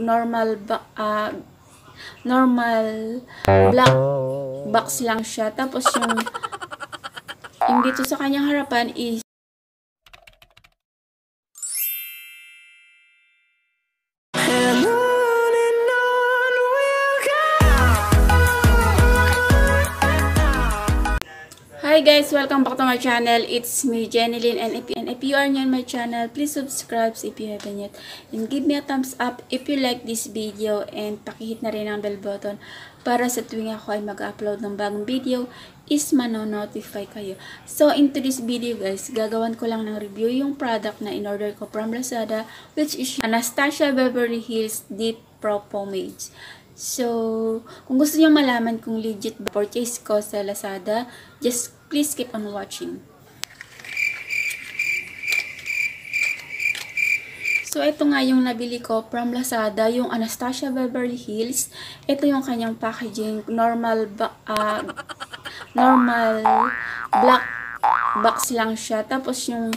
normal black box lang siya. Tapos yung dito sa kanyang harapan is Hi guys, welcome back to my channel. It's me, Jenilyn, and if you are new on my channel, please subscribe if you haven't yet, and give me a thumbs up if you like this video, and pakihit na rin ang bell button para sa tuwing ako ay mag-upload ng bagong video is mano-notify kayo. So into this video guys, gagawan ko lang ng review yung product na in-order ko from Lazada, which is Anastasia Beverly Hills Deep Pro Pomade. So, kung gusto niyo malaman kung legit ba purchase ko sa Lazada, just please keep on watching. So, ito nga yung nabili ko from Lazada, yung Anastasia Beverly Hills. Ito yung kanyang packaging, normal black box lang siya. Tapos yung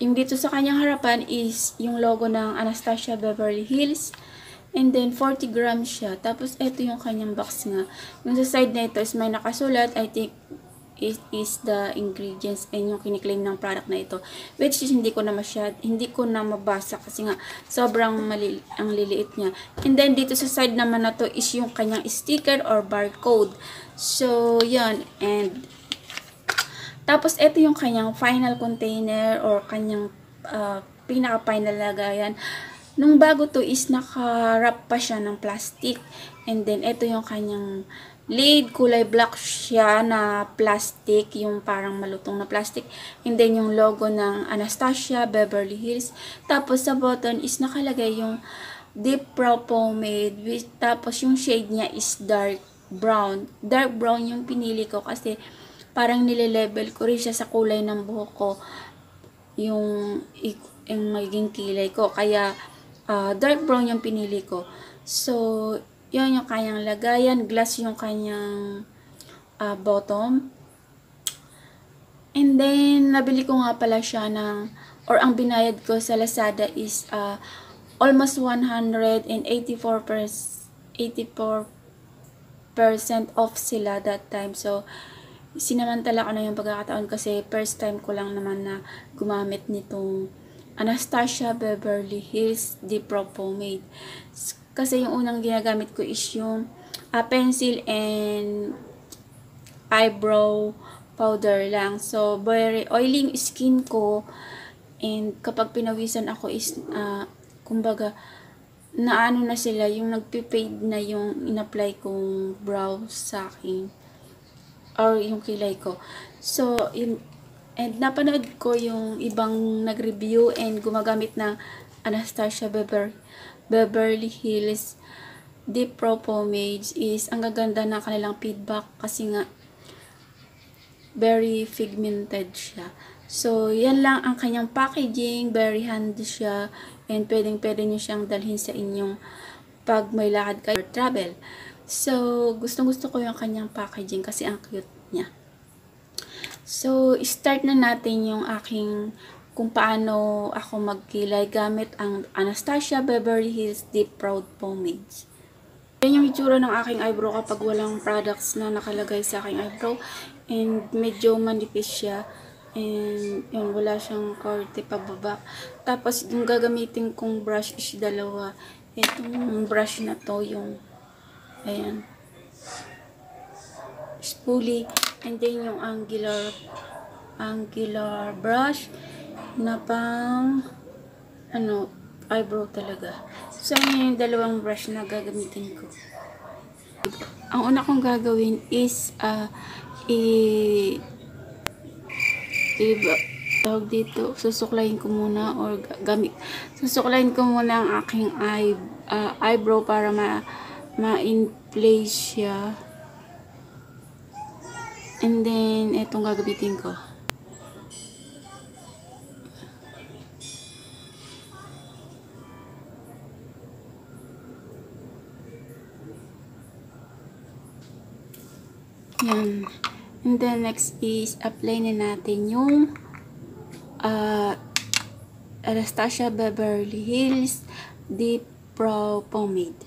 dito sa kanyang harapan is yung logo ng Anastasia Beverly Hills. And then, 40 grams siya. Tapos, ito yung kanyang box nga. Yung sa side na ito is may nakasulat. I think it is the ingredients and yung kiniklaim ng product na ito. Which is, hindi ko na mabasa kasi nga, sobrang ang liliit niya. And then, dito sa side naman na to is yung kanyang sticker or barcode. So, yan. And, tapos, ito yung kanyang final container or kanyang pinaka-final lagayan. Nung bago to is naka-wrap pa siya ng plastic. And then, ito yung kanyang lid. Kulay black siya na plastic. Yung parang malutong na plastic. And then, yung logo ng Anastasia Beverly Hills. Tapos, sa button is nakalagay yung Deep Pro Pomade. Tapos, yung shade niya is dark brown. Dark brown yung pinili ko kasi parang nile-level ko rin siya sa kulay ng buhok ko. Yung magiging kilay ko. Kaya, dark brown yung pinili ko. So, yun yung kanyang lagayan. Glass yung kanyang bottom. And then, nabili ko nga pala siya or ang binayad ko sa Lazada is almost 84% off sila that time. So, sinamantala ko na yung pagkakataon kasi first time ko lang naman na gumamit nitong Anastasia Beverly Hills Deep Pro Pomade. Kasi yung unang ginagamit ko is yung pencil and eyebrow powder lang. So, very oily yung skin ko. And kapag pinawisan ako is, kumbaga, naano na sila, yung nagpipade na yung in-apply kong brow sa akin. Or yung kilay ko. So, and napanood ko yung ibang nag-review and gumagamit ng Anastasia Beverly Hills Deep Pro Pomade is ang gaganda ng kanilang feedback kasi nga very pigmented siya. So, yan lang ang kanyang packaging. Very handy siya and pwedeng-pwede nyo siyang dalhin sa inyong pag may lakad kayo or travel. So, gustong-gusto ko yung kanyang packaging kasi ang cute niya. So, start na natin yung kung paano ako magkilay gamit ang Anastasia Beverly Hills Deep Pro Pomade. Yan yung itsura ng aking eyebrow kapag walang products na nakalagay sa aking eyebrow. And medyo manipis siya. And yun, wala siyang korte pababa. Tapos, yung gagamitin kong brush is dalawa. Itong brush na to, yung ayan, spoolie. And then yung angular brush na pang eyebrow talaga. So, yun yung dalawang brush na gagamitin ko. Ang una kong gagawin is tawag dito, susuklayin ko muna or susuklayin ko muna ang aking eyebrow para ma-in-place siya. And then, itong gagamitin ko. Yan. And then, next is, apply na natin yung Anastasia Beverly Hills Deep brow pomade.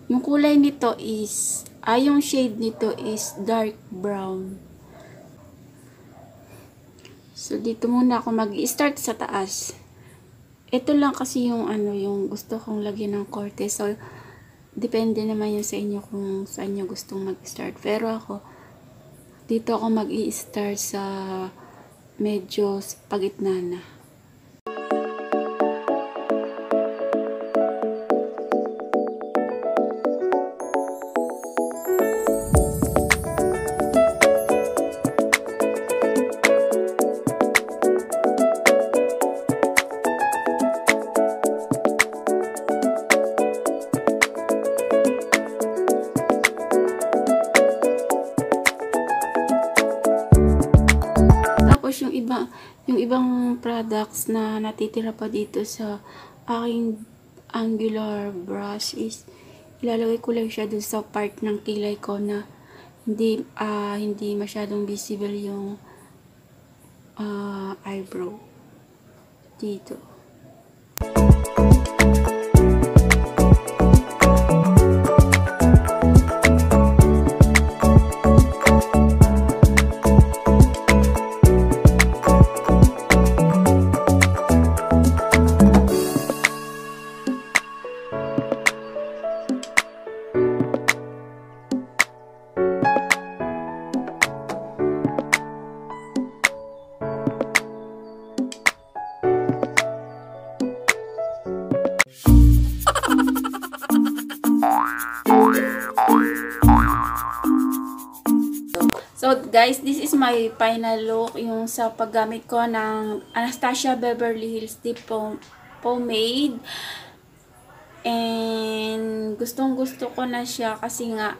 Yung kulay nito is, yung shade nito is dark brown. So, dito muna ako mag-start sa taas. Ito lang kasi yung yung gusto kong lagyan ng korte. So, depende naman yun sa inyo kung saan nyo gustong mag-start. Pero ako, dito ako mag-i-start sa medyo pagitna na. Yung ibang products na natitira pa dito sa aking angular brush is ilalagay ko lang siya dun sa part ng kilay ko na hindi masyadong visible yung eyebrow dito. So guys, this is my final look yung sa paggamit ko ng Anastasia Beverly Hills Deep Pomade. And gustong gusto ko na siya kasi nga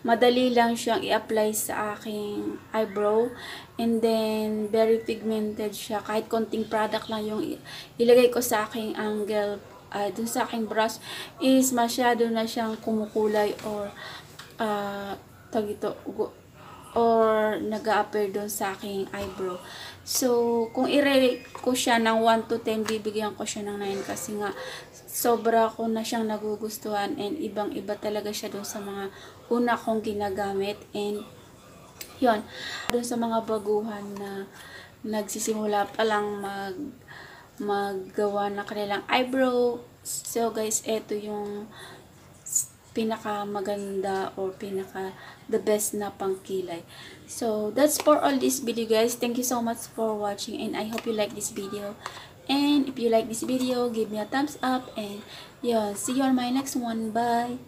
madali lang siyang i-apply sa aking eyebrow. And then very pigmented siya. Kahit konting product lang yung ilagay ko sa aking angle, dun sa aking brush is masyado na siyang kumukulay or or nag-a-appear doon sa aking eyebrow. So, kung i-rate ko siya ng 1 to 10, bibigyan ko siya ng 9 kasi nga sobra ko na siyang nagugustuhan and ibang-iba talaga siya doon sa mga una kong ginagamit. And yun, doon sa mga baguhan na nagsisimula pa lang maggawa na kanilang eyebrow. So guys, eto yung pinaka maganda or pinaka the best na pangkilay. So that's for all this video guys. Thank you so much for watching and I hope you like this video. And if you like this video, give me a thumbs up and yeah, see you on my next one. Bye.